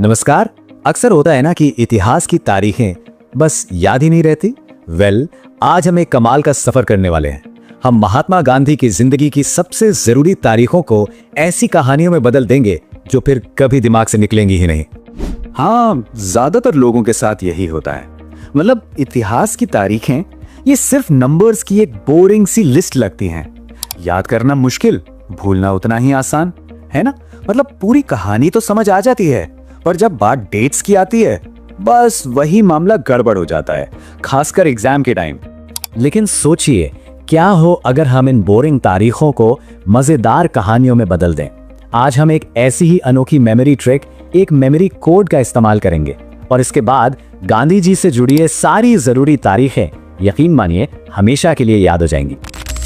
नमस्कार। अक्सर होता है ना कि इतिहास की तारीखें बस याद ही नहीं रहती। आज हम एक कमाल का सफर करने वाले हैं। हम महात्मा गांधी की जिंदगी की सबसे जरूरी तारीखों को ऐसी कहानियों में बदल देंगे जो फिर कभी दिमाग से निकलेंगी ही नहीं। हाँ, ज्यादातर लोगों के साथ यही होता है। मतलब इतिहास की तारीखें ये सिर्फ नंबर्स की एक बोरिंग सी लिस्ट लगती हैं। याद करना मुश्किल, भूलना उतना ही आसान, है ना। मतलब पूरी कहानी तो समझ आ जाती है, पर जब बात डेट्स की आती है बस वही मामला गड़बड़ हो जाता है, खासकर एग्जाम के टाइम। लेकिन सोचिए, क्या हो अगर हम इन बोरिंग तारीखों को मजेदार कहानियों में बदल दें। आज हम एक ऐसी ही अनोखी मेमोरी ट्रिक, एक मेमोरी कोड का इस्तेमाल करेंगे और इसके बाद गांधी जी से जुड़ी सारी जरूरी तारीखें यकीन मानिए हमेशा के लिए याद हो जाएंगी।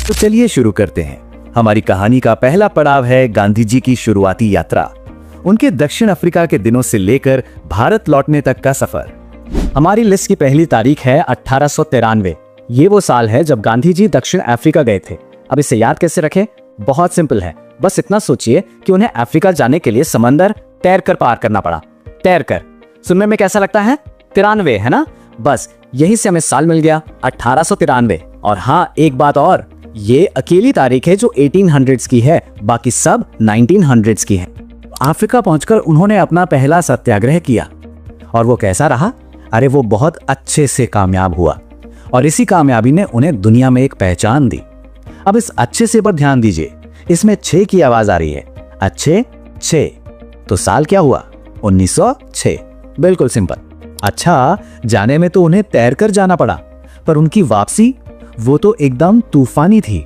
तो चलिए शुरू करते हैं। हमारी कहानी का पहला पड़ाव है गांधी जी की शुरुआती यात्रा, उनके दक्षिण अफ्रीका के दिनों से लेकर भारत लौटने तक का सफर। हमारी लिस्ट की पहली तारीख है 1893। ये वो साल है जब गांधी जी दक्षिण अफ्रीका गए थे। अब इसे याद कैसे रखें? बहुत सिंपल है। बस इतना सोचिए कि उन्हें अफ्रीका जाने के लिए समंदर तैरकर पार करना पड़ा। तैरकर सुनने में कैसा लगता है? 93 है ना। बस यही से हमें साल मिल गया 1893। और हाँ, एक बात और, ये अकेली तारीख है जो 1800s की है, बाकी सब 1900s की है। अफ्रीका पहुंचकर उन्होंने अपना पहला सत्याग्रह किया और वो कैसा रहा? अरे वो बहुत अच्छे से कामयाब हुआ और इसी कामयाबी ने उन्हें दुनिया में एक पहचान दी। अब इस अच्छे से पर ध्यान दीजिए, इसमें 6 की आवाज आ रही है। अच्छे 6। तो साल क्या हुआ? 1906। बिल्कुल सिंपल। अच्छा, जाने में तो उन्हें तैरकर जाना पड़ा, पर उनकी वापसी वो तो एकदम तूफानी थी।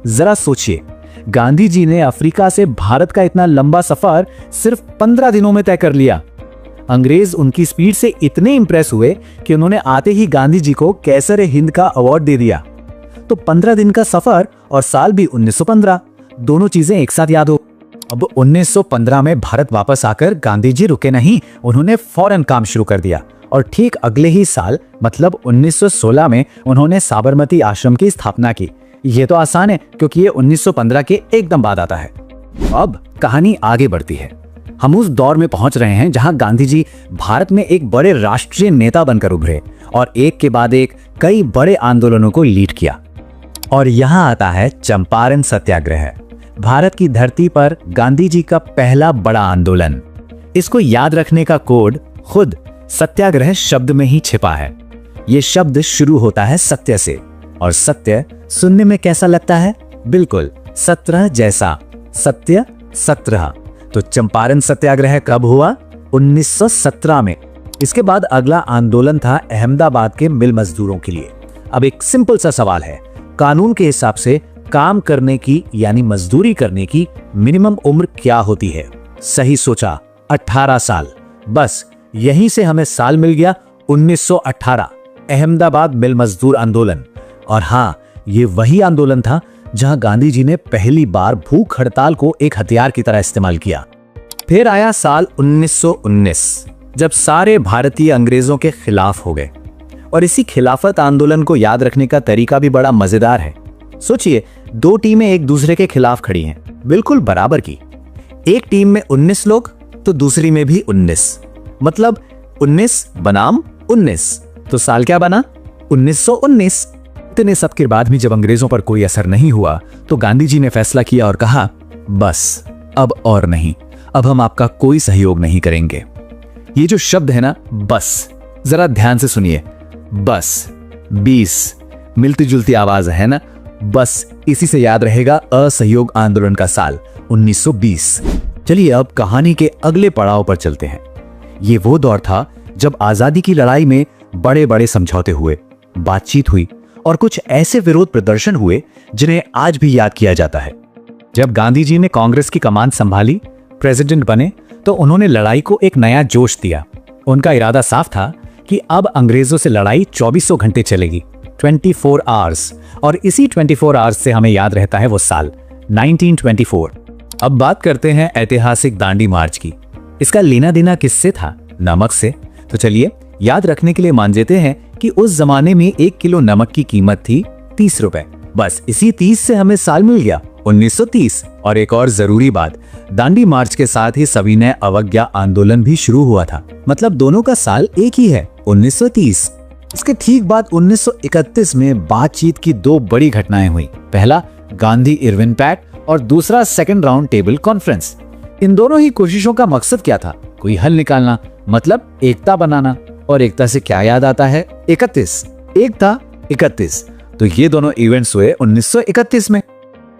जरा सोचिए, गांधी जी ने अफ्रीका से भारत का इतना लंबा सफर सिर्फ 15 दिनों में तय कर लिया। अंग्रेज उनकी स्पीड से इतने इंप्रेस हुए कि उन्होंने आते ही गांधी जी को कैसर-ए-हिंद का अवार्ड दे दिया। तो 15 दिन का सफर और साल भी 1915, दोनों चीजें एक साथ याद हो। अब 1915 में भारत वापस आकर गांधी जी रुके नहीं, उन्होंने फौरन काम शुरू कर दिया और ठीक अगले ही साल मतलब 1916 में उन्होंने साबरमती आश्रम की स्थापना की। ये तो आसान है क्योंकि ये 1915 के एकदम बाद आता है। अब कहानी आगे बढ़ती है। हम उस दौर में पहुंच रहे हैं जहां गांधी जी भारत में एक बड़े राष्ट्रीय नेता बनकर उभरे और एक के बाद एक कई बड़े आंदोलनों को लीड किया। और यहां आता है चंपारण सत्याग्रह, भारत की धरती पर गांधी जी का पहला बड़ा आंदोलन। इसको याद रखने का कोड खुद सत्याग्रह शब्द में ही छिपा है। ये शब्द शुरू होता है सत्य से, और सत्य सुनने में कैसा लगता है? बिल्कुल 17 जैसा। सत्य 17। तो चंपारण सत्याग्रह कब हुआ? 1917 में। इसके बाद अगला आंदोलन था अहमदाबाद के मिल मजदूरों के लिए। अब एक सिंपल सा सवाल है, कानून के हिसाब से काम करने की यानी मजदूरी करने की मिनिमम उम्र क्या होती है? सही सोचा, 18 साल। बस यहीं से हमें साल मिल गया 1918, अहमदाबाद मिल मजदूर आंदोलन। और हाँ, ये वही आंदोलन था जहां गांधी जी ने पहली बार भूख हड़ताल को एक हथियार की तरह इस्तेमाल किया। फिर आया साल 1919, जब सारे भारतीय अंग्रेजों के खिलाफ हो गए। और इसी खिलाफत आंदोलन को याद रखने का तरीका भी बड़ा मजेदार है। सोचिए, 2 टीमें एक दूसरे के खिलाफ खड़ी हैं, बिल्कुल बराबर की। एक टीम में 19 लोग तो दूसरी में भी 19, मतलब 19 बनाम 19। तो साल क्या बना? 1919। इतने सब के बाद भी जब अंग्रेजों पर कोई असर नहीं हुआ तो गांधी जी ने फैसला किया और कहा, बस अब और नहीं, अब हम आपका कोई सहयोग नहीं करेंगे। ये जो शब्द है ना, बस, जरा ध्यान से सुनिए। बस 20 मिलती जुलती आवाज है ना। बस इसी से याद रहेगा असहयोग आंदोलन का साल 1920। चलिए अब कहानी के अगले पड़ाव पर चलते हैं। ये वो दौर था जब आजादी की लड़ाई में बड़े बड़े समझौते हुए, बातचीत हुई और कुछ ऐसे विरोध प्रदर्शन हुए जिन्हें आज भी याद किया जाता है। जब गांधी जी ने कांग्रेस की कमान संभाली, प्रेसिडेंट बने, तो उन्होंने लड़ाई को एक नया जोश दिया। उनका इरादा साफ था कि अब अंग्रेजों से लड़ाई 24 घंटे चलेगी, 24 आवर्स। और इसी 24 आवर्स से हमें याद रहता है वो साल 1924। अब बात करते हैं ऐतिहासिक दांडी मार्च की। इसका लेना देना किससे था? नमक से। तो चलिए याद रखने के लिए मान लेते हैं कि उस जमाने में 1 किलो नमक की कीमत थी 30 रुपए। बस इसी 30 से हमें साल मिल गया 1930। और एक और जरूरी बात, दांडी मार्च के साथ ही सविनय अवज्ञा आंदोलन भी शुरू हुआ था। मतलब दोनों का साल एक ही है, 1930। इसके ठीक बाद 1931 में बातचीत की दो बड़ी घटनाएं हुई। पहला गांधी इरविन पैक्ट और दूसरा सेकंड राउंड टेबल कॉन्फ्रेंस। इन दोनों ही कोशिशों का मकसद क्या था? कोई हल निकालना, मतलब एकता बनाना। और एकता से क्या याद आता है? 31, एकता 31। तो ये दोनों इवेंट्स हुए 1931 में।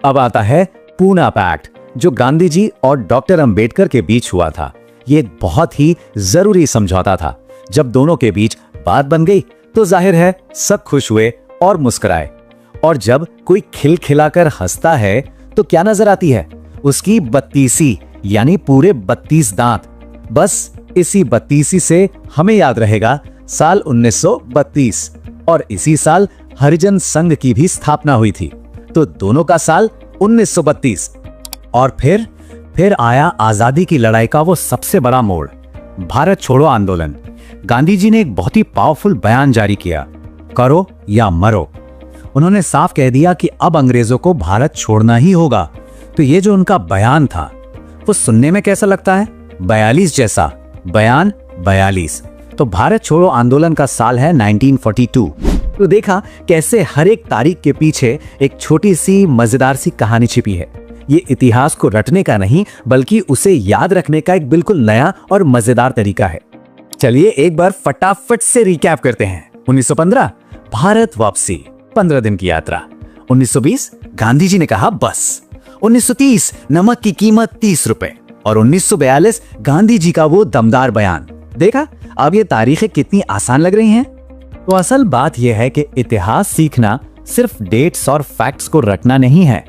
अब आता है पूना पैक्ट, जो गांधी जी और डॉक्टर अंबेडकर के बीच हुआ था। ये एक बहुत ही जरूरी समझौता था। जब दोनों के बीच बात बन गई तो जाहिर है सब खुश हुए और मुस्कुराए। और जब कोई खिलखिलाकर हंसता है तो क्या नजर आती है? उसकी बत्तीसी, यानी पूरे 32 दांत। बस इसी 32 से हमें याद रहेगा साल 1932। और इसी साल हरिजन संघ की भी स्थापना हुई थी। तो दोनों का साल 1932। और फिर आया आजादी की लड़ाई का वो सबसे बड़ा मोड़, भारत छोड़ो आंदोलन। गांधी जी ने एक बहुत ही पावरफुल बयान जारी किया, करो या मरो। उन्होंने साफ कह दिया कि अब अंग्रेजों को भारत छोड़ना ही होगा। तो ये जो उनका बयान था वो सुनने में कैसा लगता है? 42 जैसा। बयान 42। तो भारत छोड़ो आंदोलन का साल है 1942। तो देखा कैसे हर एक तारीख के पीछे एक छोटी सी मजेदार सी कहानी छिपी है। ये इतिहास को रटने का नहीं, बल्कि उसे याद रखने का एक बिल्कुल नया और मजेदार तरीका है। चलिए एक बार फटाफट से रिकैप करते हैं। 1915 भारत वापसी, 15 दिन की यात्रा। 1920 गांधी जी ने कहा बस। 1930 नमक की कीमत 30 रुपए। और 1942 गांधी जी का वो दमदार बयान। देखा अब ये तारीखें कितनी आसान लग रही हैं? तो असल बात यह है कि इतिहास सीखना सिर्फ डेट्स और फैक्ट्स को रटना नहीं है,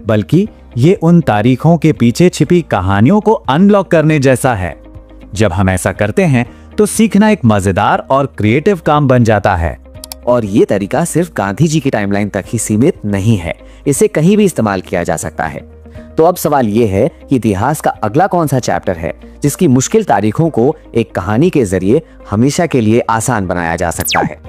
बल्कि ये उन तारीखों के पीछे छिपी कहानियों को अनलॉक करने जैसा है। जब हम ऐसा करते हैं तो सीखना एक मजेदार और क्रिएटिव काम बन जाता है। और ये तरीका सिर्फ गांधी जी की टाइमलाइन तक ही सीमित नहीं है, इसे कहीं भी इस्तेमाल किया जा सकता है। तो अब सवाल ये है कि इतिहास का अगला कौन सा चैप्टर है जिसकी मुश्किल तारीखों को एक कहानी के जरिए हमेशा के लिए आसान बनाया जा सकता है।